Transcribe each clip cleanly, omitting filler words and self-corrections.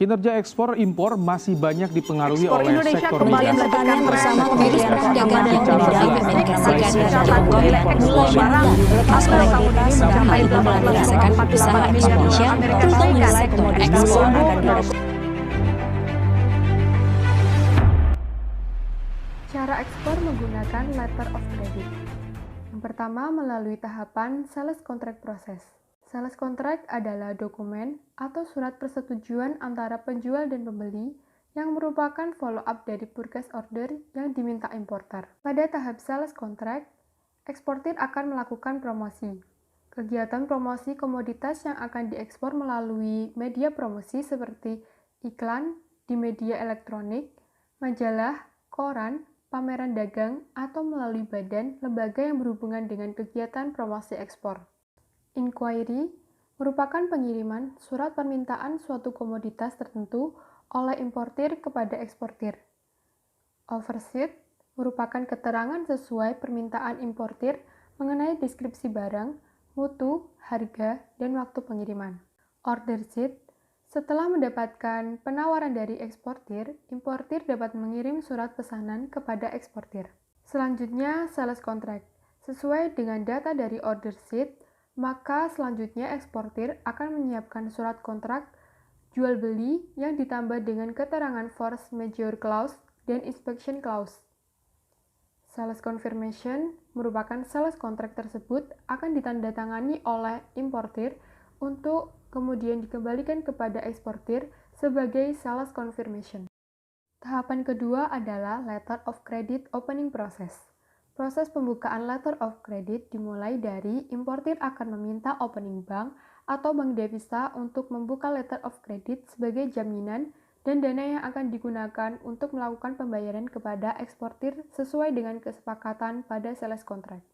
Kinerja ekspor impor masih banyak dipengaruhi Ekspor oleh Indonesia sektor kembali migas. melanjutkan bersama Kementerian Perdagangan Secara Republik jelas, Amerika Serikat baik dan secara Tiongkok nilai ekspor barang April tahun ini mencapai merasakan 18,48 usaha miliar dolar Indonesia Amerika tentang Serikat. nilai komoditas Ekspor akan akan didorong. Cara ekspor menggunakan letter of credit. Yang pertama, melalui tahapan sales contract process. Sales contract adalah dokumen atau surat persetujuan antara penjual dan pembeli yang merupakan follow-up dari purchase order yang diminta importer. Pada tahap sales contract, eksportir akan melakukan promosi. Kegiatan promosi komoditas yang akan diekspor melalui media promosi seperti iklan di media elektronik, majalah, koran, pameran dagang, atau melalui badan lembaga yang berhubungan dengan kegiatan promosi ekspor. Inquiry merupakan pengiriman surat permintaan suatu komoditas tertentu oleh importir kepada eksportir. Overseat merupakan keterangan sesuai permintaan importir mengenai deskripsi barang, mutu, harga, dan waktu pengiriman. Order sheet setelah mendapatkan penawaran dari eksportir, importir dapat mengirim surat pesanan kepada eksportir. Selanjutnya, sales contract. Sesuai dengan data dari order sheet, maka selanjutnya eksportir akan menyiapkan surat kontrak jual beli yang ditambah dengan keterangan force majeure clause dan inspection clause. Sales confirmation merupakan sales contract tersebut akan ditandatangani oleh importir untuk kemudian dikembalikan kepada eksportir sebagai sales confirmation. Tahapan kedua adalah letter of credit opening process. Proses pembukaan letter of credit dimulai dari importir akan meminta opening bank atau bank devisa untuk membuka letter of credit sebagai jaminan dan dana yang akan digunakan untuk melakukan pembayaran kepada eksportir sesuai dengan kesepakatan pada sales contract.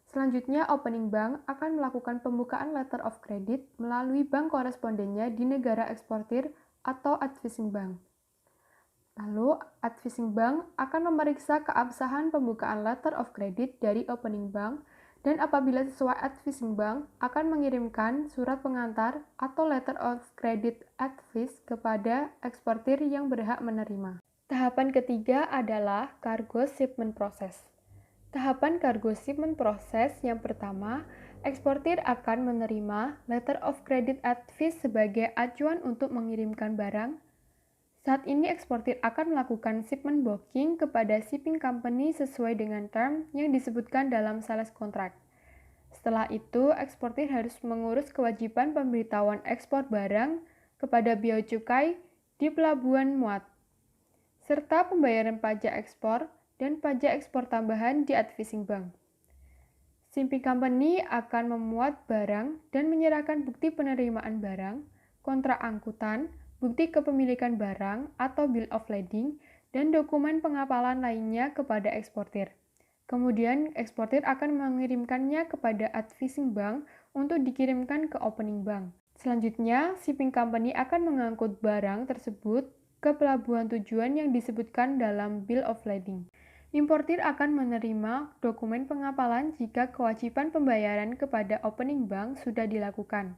Selanjutnya, opening bank akan melakukan pembukaan letter of credit melalui bank korespondennya di negara eksportir atau advising bank. Lalu, advising bank akan memeriksa keabsahan pembukaan letter of credit dari opening bank dan apabila sesuai advising bank akan mengirimkan surat pengantar atau letter of credit advice kepada eksportir yang berhak menerima. Tahapan ketiga adalah cargo shipment process. Tahapan cargo shipment process yang pertama, eksportir akan menerima letter of credit advice sebagai acuan untuk mengirimkan barang. Saat ini eksportir akan melakukan shipment booking kepada shipping company sesuai dengan term yang disebutkan dalam sales contract. Setelah itu, eksportir harus mengurus kewajiban pemberitahuan ekspor barang kepada bea cukai di pelabuhan muat, serta pembayaran pajak ekspor dan pajak ekspor tambahan di advising bank. Shipping company akan memuat barang dan menyerahkan bukti penerimaan barang, kontrak angkutan, bukti kepemilikan barang atau bill of lading, dan dokumen pengapalan lainnya kepada eksportir. Kemudian, eksportir akan mengirimkannya kepada advising bank untuk dikirimkan ke opening bank. Selanjutnya, shipping company akan mengangkut barang tersebut ke pelabuhan tujuan yang disebutkan dalam bill of lading. Importir akan menerima dokumen pengapalan jika kewajiban pembayaran kepada opening bank sudah dilakukan.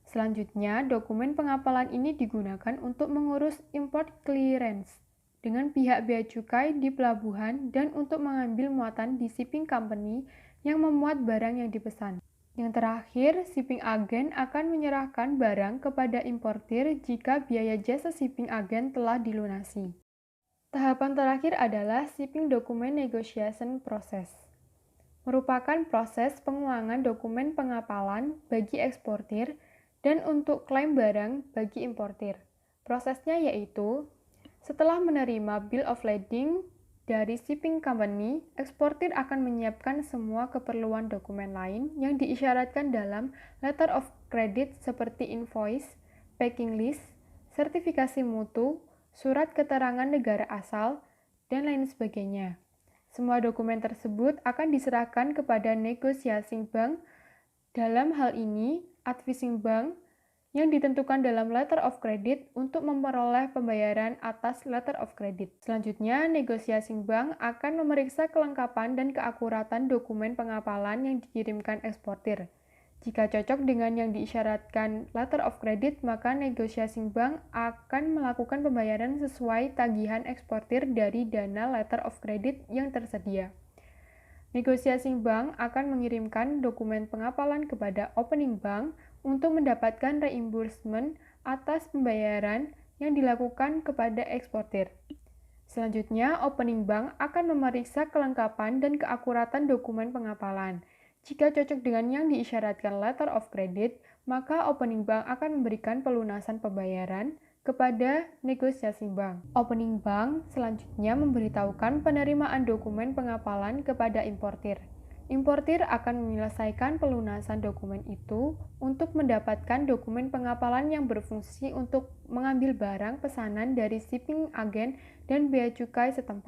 Selanjutnya, dokumen pengapalan ini digunakan untuk mengurus import clearance dengan pihak bea cukai di pelabuhan dan untuk mengambil muatan di shipping company yang memuat barang yang dipesan. Yang terakhir, shipping agent akan menyerahkan barang kepada importir jika biaya jasa shipping agent telah dilunasi. Tahapan terakhir adalah shipping document negotiation process. Merupakan proses pengulangan dokumen pengapalan bagi eksportir dan untuk klaim barang bagi importir. Prosesnya yaitu, setelah menerima bill of lading dari shipping company, eksportir akan menyiapkan semua keperluan dokumen lain yang diisyaratkan dalam letter of credit seperti invoice, packing list, sertifikasi mutu, surat keterangan negara asal, dan lain sebagainya. Semua dokumen tersebut akan diserahkan kepada negotiating bank. Dalam hal ini, advising bank yang ditentukan dalam letter of credit untuk memperoleh pembayaran atas letter of credit. Selanjutnya, negotiating bank akan memeriksa kelengkapan dan keakuratan dokumen pengapalan yang dikirimkan eksportir. Jika cocok dengan yang diisyaratkan letter of credit, maka negotiating bank akan melakukan pembayaran sesuai tagihan eksportir dari dana letter of credit yang tersedia. Negotiating bank akan mengirimkan dokumen pengapalan kepada opening bank untuk mendapatkan reimbursement atas pembayaran yang dilakukan kepada eksportir. Selanjutnya, opening bank akan memeriksa kelengkapan dan keakuratan dokumen pengapalan. Jika cocok dengan yang diisyaratkan letter of credit, maka opening bank akan memberikan pelunasan pembayaran kepada negotiating bank. Opening bank selanjutnya memberitahukan penerimaan dokumen pengapalan kepada importir. Importir akan menyelesaikan pelunasan dokumen itu untuk mendapatkan dokumen pengapalan yang berfungsi untuk mengambil barang pesanan dari shipping agent dan bea cukai setempat.